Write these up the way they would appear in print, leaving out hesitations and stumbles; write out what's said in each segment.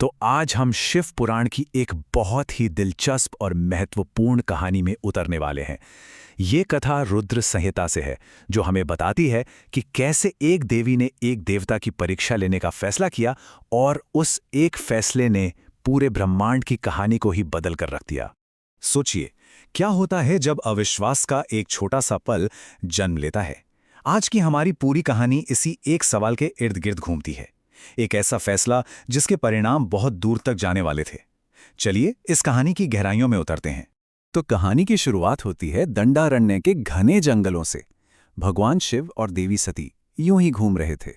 तो आज हम शिव पुराण की एक बहुत ही दिलचस्प और महत्वपूर्ण कहानी में उतरने वाले हैं। ये कथा रुद्र संहिता से है, जो हमें बताती है कि कैसे एक देवी ने एक देवता की परीक्षा लेने का फैसला किया और उस एक फैसले ने पूरे ब्रह्मांड की कहानी को ही बदल कर रख दिया। सोचिए, क्या होता है जब अविश्वास का एक छोटा सा पल जन्म लेता है। आज की हमारी पूरी कहानी इसी एक सवाल के इर्द गिर्द घूमती है। एक ऐसा फैसला जिसके परिणाम बहुत दूर तक जाने वाले थे। चलिए इस कहानी की गहराइयों में उतरते हैं। तो कहानी की शुरुआत होती है दंडारण्य के घने जंगलों से। भगवान शिव और देवी सती यूं ही घूम रहे थे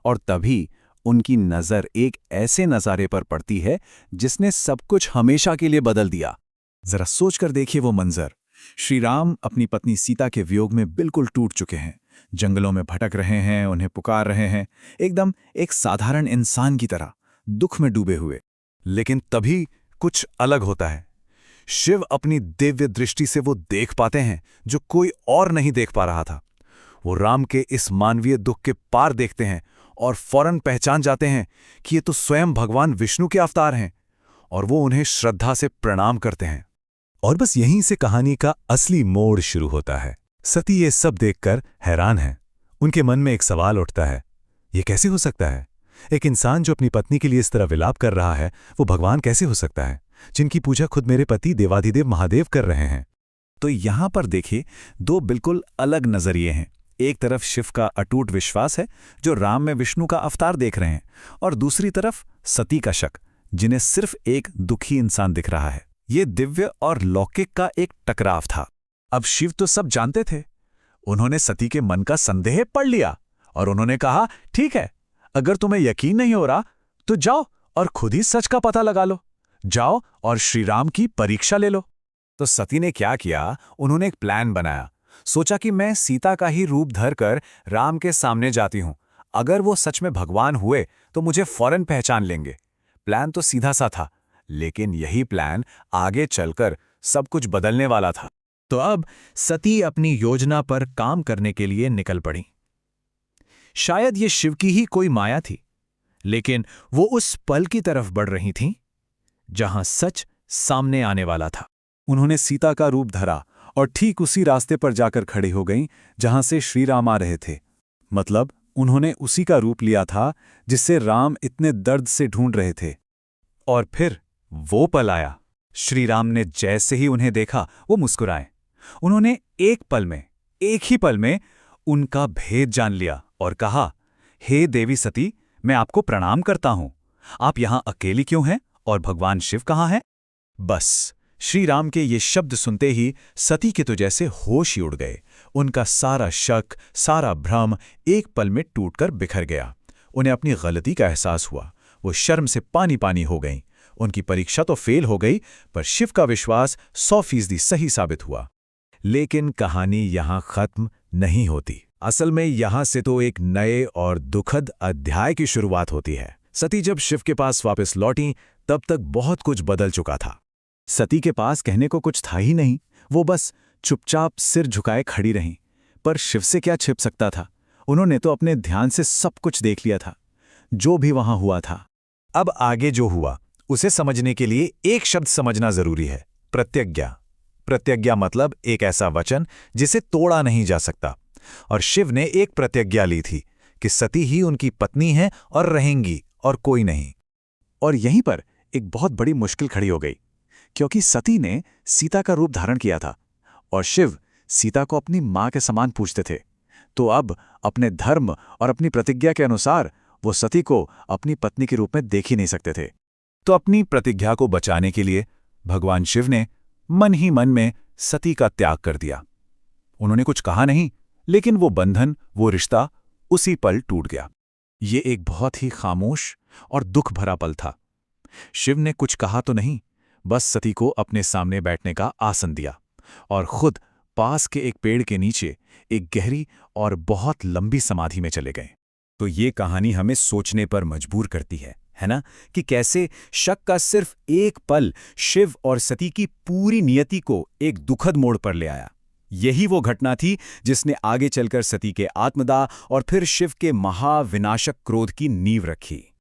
और तभी उनकी नजर एक ऐसे नजारे पर पड़ती है जिसने सब कुछ हमेशा के लिए बदल दिया। जरा सोचकर देखिए वो मंजर। श्री राम अपनी पत्नी सीता के वियोग में बिल्कुल टूट चुके हैं, जंगलों में भटक रहे हैं, उन्हें पुकार रहे हैं, एकदम एक साधारण इंसान की तरह दुख में डूबे हुए। लेकिन तभी कुछ अलग होता है। शिव अपनी दिव्य दृष्टि से वो देख पाते हैं जो कोई और नहीं देख पा रहा था। वो राम के इस मानवीय दुख के पार देखते हैं और फौरन पहचान जाते हैं कि ये तो स्वयं भगवान विष्णु के अवतार हैं, और वो उन्हें श्रद्धा से प्रणाम करते हैं। और बस यहीं से कहानी का असली मोड़ शुरू होता है। सती ये सब देखकर हैरान है। उनके मन में एक सवाल उठता है, ये कैसे हो सकता है? एक इंसान जो अपनी पत्नी के लिए इस तरह विलाप कर रहा है, वो भगवान कैसे हो सकता है, जिनकी पूजा खुद मेरे पति देवाधिदेव महादेव कर रहे हैं? तो यहां पर देखिए, दो बिल्कुल अलग नजरिए हैं। एक तरफ शिव का अटूट विश्वास है, जो राम में विष्णु का अवतार देख रहे हैं, और दूसरी तरफ सती का शक, जिन्हें सिर्फ एक दुखी इंसान दिख रहा है। ये दिव्य और लौकिक का एक टकराव था। अब शिव तो सब जानते थे। उन्होंने सती के मन का संदेह पढ़ लिया और उन्होंने कहा, ठीक है, अगर तुम्हें यकीन नहीं हो रहा तो जाओ और खुद ही सच का पता लगा लो। जाओ और श्री राम की परीक्षा ले लो। तो सती ने क्या किया, उन्होंने एक प्लान बनाया। सोचा कि मैं सीता का ही रूप धरकर राम के सामने जाती हूं। अगर वो सच में भगवान हुए तो मुझे फौरन पहचान लेंगे। प्लान तो सीधा सा था, लेकिन यही प्लान आगे चलकर सब कुछ बदलने वाला था। तो अब सती अपनी योजना पर काम करने के लिए निकल पड़ी। शायद ये शिव की ही कोई माया थी, लेकिन वो उस पल की तरफ बढ़ रही थीं जहां सच सामने आने वाला था। उन्होंने सीता का रूप धरा और ठीक उसी रास्ते पर जाकर खड़ी हो गईं जहां से श्री राम आ रहे थे। मतलब उन्होंने उसी का रूप लिया था जिससे राम इतने दर्द से ढूंढ रहे थे। और फिर वो पल आया। श्री राम ने जैसे ही उन्हें देखा, वो मुस्कुराए। उन्होंने एक ही पल में उनका भेद जान लिया और कहा, हे देवी सती, मैं आपको प्रणाम करता हूं। आप यहां अकेली क्यों हैं और भगवान शिव कहां हैं? बस श्री राम के ये शब्द सुनते ही सती के तो जैसे होश ही उड़ गए। उनका सारा शक, सारा भ्रम एक पल में टूटकर बिखर गया। उन्हें अपनी गलती का एहसास हुआ। वो शर्म से पानी पानी हो गईं। उनकी परीक्षा तो फेल हो गई, पर शिव का विश्वास 100% सही साबित हुआ। लेकिन कहानी यहां खत्म नहीं होती। असल में यहां से तो एक नए और दुखद अध्याय की शुरुआत होती है। सती जब शिव के पास वापस लौटी, तब तक बहुत कुछ बदल चुका था। सती के पास कहने को कुछ था ही नहीं। वो बस चुपचाप सिर झुकाए खड़ी रहीं। पर शिव से क्या छिप सकता था? उन्होंने तो अपने ध्यान से सब कुछ देख लिया था, जो भी वहां हुआ था। अब आगे जो हुआ उसे समझने के लिए एक शब्द समझना जरूरी है, प्रतिज्ञा। प्रतिज्ञा मतलब एक ऐसा वचन जिसे तोड़ा नहीं जा सकता। और शिव ने एक प्रतिज्ञा ली थी कि सती ही उनकी पत्नी है और रहेंगी, और कोई नहीं। और यहीं पर एक बहुत बड़ी मुश्किल खड़ी हो गई, क्योंकि सती ने सीता का रूप धारण किया था और शिव सीता को अपनी मां के समान पूजते थे। तो अब अपने धर्म और अपनी प्रतिज्ञा के अनुसार वो सती को अपनी पत्नी के रूप में देख ही नहीं सकते थे। तो अपनी प्रतिज्ञा को बचाने के लिए भगवान शिव ने मन ही मन में सती का त्याग कर दिया। उन्होंने कुछ कहा नहीं, लेकिन वो बंधन, वो रिश्ता उसी पल टूट गया। ये एक बहुत ही खामोश और दुख भरा पल था। शिव ने कुछ कहा तो नहीं, बस सती को अपने सामने बैठने का आसन दिया और खुद पास के एक पेड़ के नीचे एक गहरी और बहुत लंबी समाधि में चले गए। तो ये कहानी हमें सोचने पर मजबूर करती है ना, कि कैसे शक का सिर्फ एक पल शिव और सती की पूरी नियति को एक दुखद मोड़ पर ले आया। यही वो घटना थी जिसने आगे चलकर सती के आत्मदाह और फिर शिव के महाविनाशक क्रोध की नींव रखी।